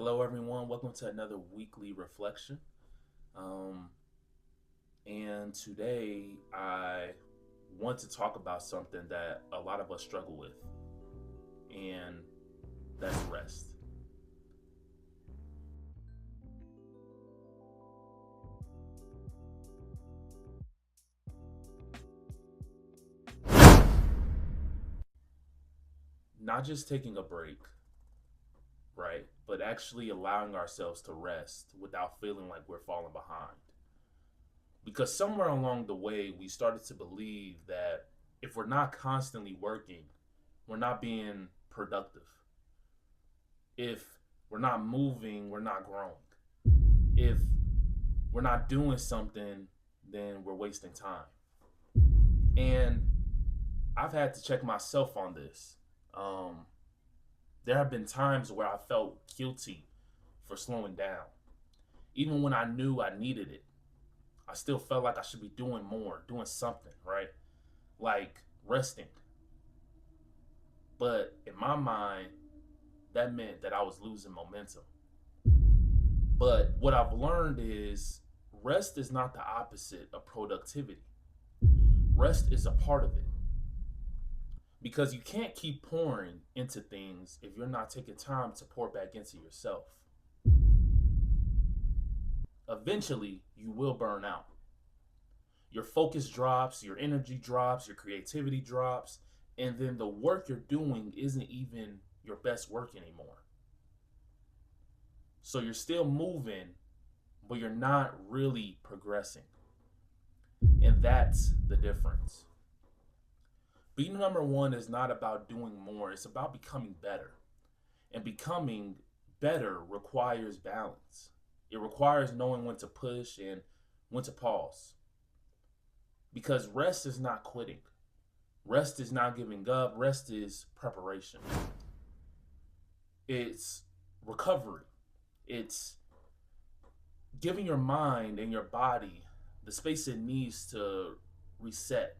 Hello, everyone. Welcome to another weekly reflection. Um, and today I want to talk about something that a lot of us struggle with, and that's rest. Not just taking a break, right? But actually allowing ourselves to rest without feeling like we're falling behind. Because somewhere along the way, we started to believe that if we're not constantly working, we're not being productive. If we're not moving, we're not growing. If we're not doing something, then we're wasting time. And I've had to check myself on this. Um, there have been times where I felt guilty for slowing down. Even when I knew I needed it, I still felt like I should be doing more, doing something, right? Like resting. But in my mind, that meant that I was losing momentum. But what I've learned is rest is not the opposite of productivity. Rest is a part of it because you can't keep pouring into things if you're not taking time to pour back into yourself. Eventually, you will burn out. Your focus drops, your energy drops, your creativity drops, and then the work you're doing isn't even your best work anymore. So you're still moving, but you're not really progressing. And that's the difference. Being number one is not about doing more, it's about becoming better. And becoming better requires balance. It requires knowing when to push and when to pause. Because rest is not quitting, rest is not giving up, rest is preparation. It's recovery, it's giving your mind and your body the space it needs to reset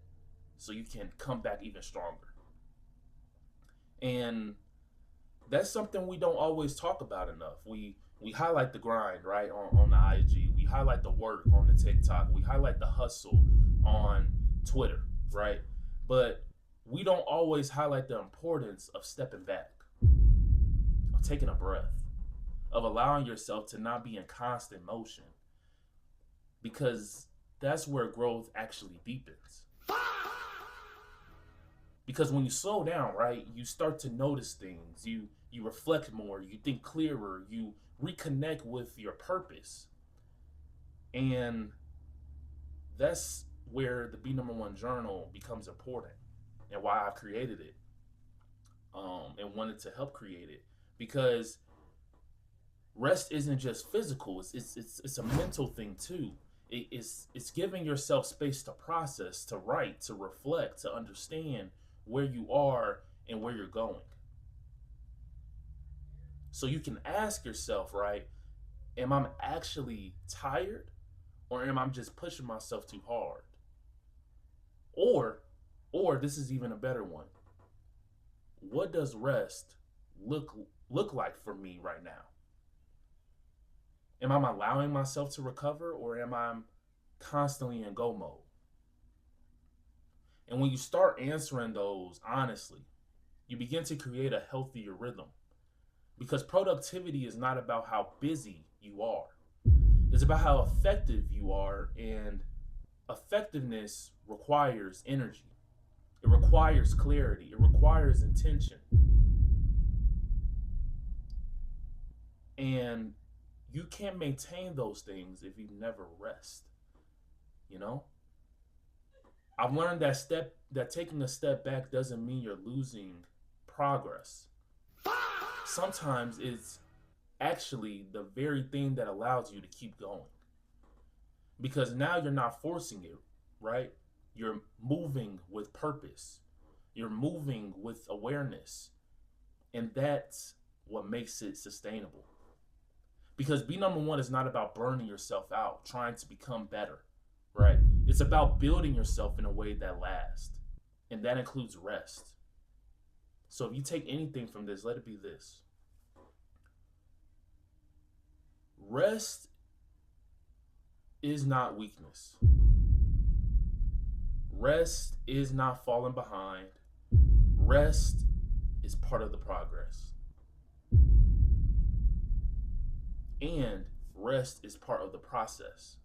so you can come back even stronger. And that's something we don't always talk about enough. We highlight the grind, right, on the IG. We highlight the work on the TikTok. We highlight the hustle on Twitter, right? But we don't always highlight the importance of stepping back, of taking a breath, of allowing yourself to not be in constant motion because that's where growth actually deepens. Because when you slow down, right, you start to notice things. You reflect more, you think clearer, you reconnect with your purpose. And that's where the Be Number One Journal becomes important and why I've created it, and wanted to help create it. Because rest isn't just physical, it's a mental thing too. It's giving yourself space to process, to write, to reflect, to understand where you are and where you're going. So you can ask yourself, right, am I actually tired or am I just pushing myself too hard? Or or this is even a better one. What does rest look look like for me right now? Am I allowing myself to recover or am I constantly in go mode? And when you start answering those honestly, you begin to create a healthier rhythm. Because productivity is not about how busy you are, it's about how effective you are. And effectiveness requires energy, it requires clarity, it requires intention. And you can't maintain those things if you never rest, you know? I've learned that taking a step back doesn't mean you're losing progress. Sometimes it's actually the very thing that allows you to keep going. Because now you're not forcing it, right? You're moving with purpose. You're moving with awareness. And that's what makes it sustainable. Because Be Number One is not about burning yourself out, trying to become better, right? It's about building yourself in a way that lasts. And that includes rest. So if you take anything from this, let it be this: Rest is not weakness. Rest is not falling behind. Rest is part of the progress. And rest is part of the process.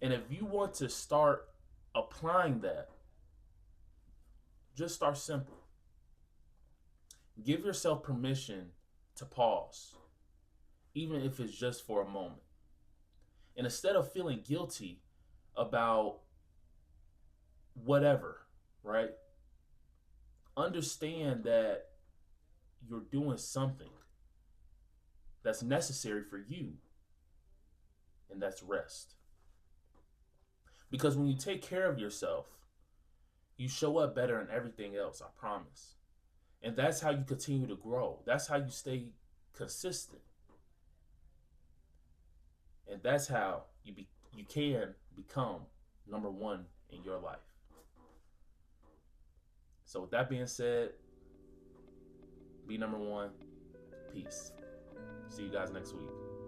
And if you want to start applying that, just start simple. Give yourself permission to pause, even if it's just for a moment. And instead of feeling guilty about whatever, right? Understand that you're doing something that's necessary for you, and that's rest. Because when you take care of yourself, you show up better in everything else, I promise. And that's how you continue to grow. That's how you stay consistent. And that's how you can become number one in your life. So with that being said, be number one. Peace. See you guys next week.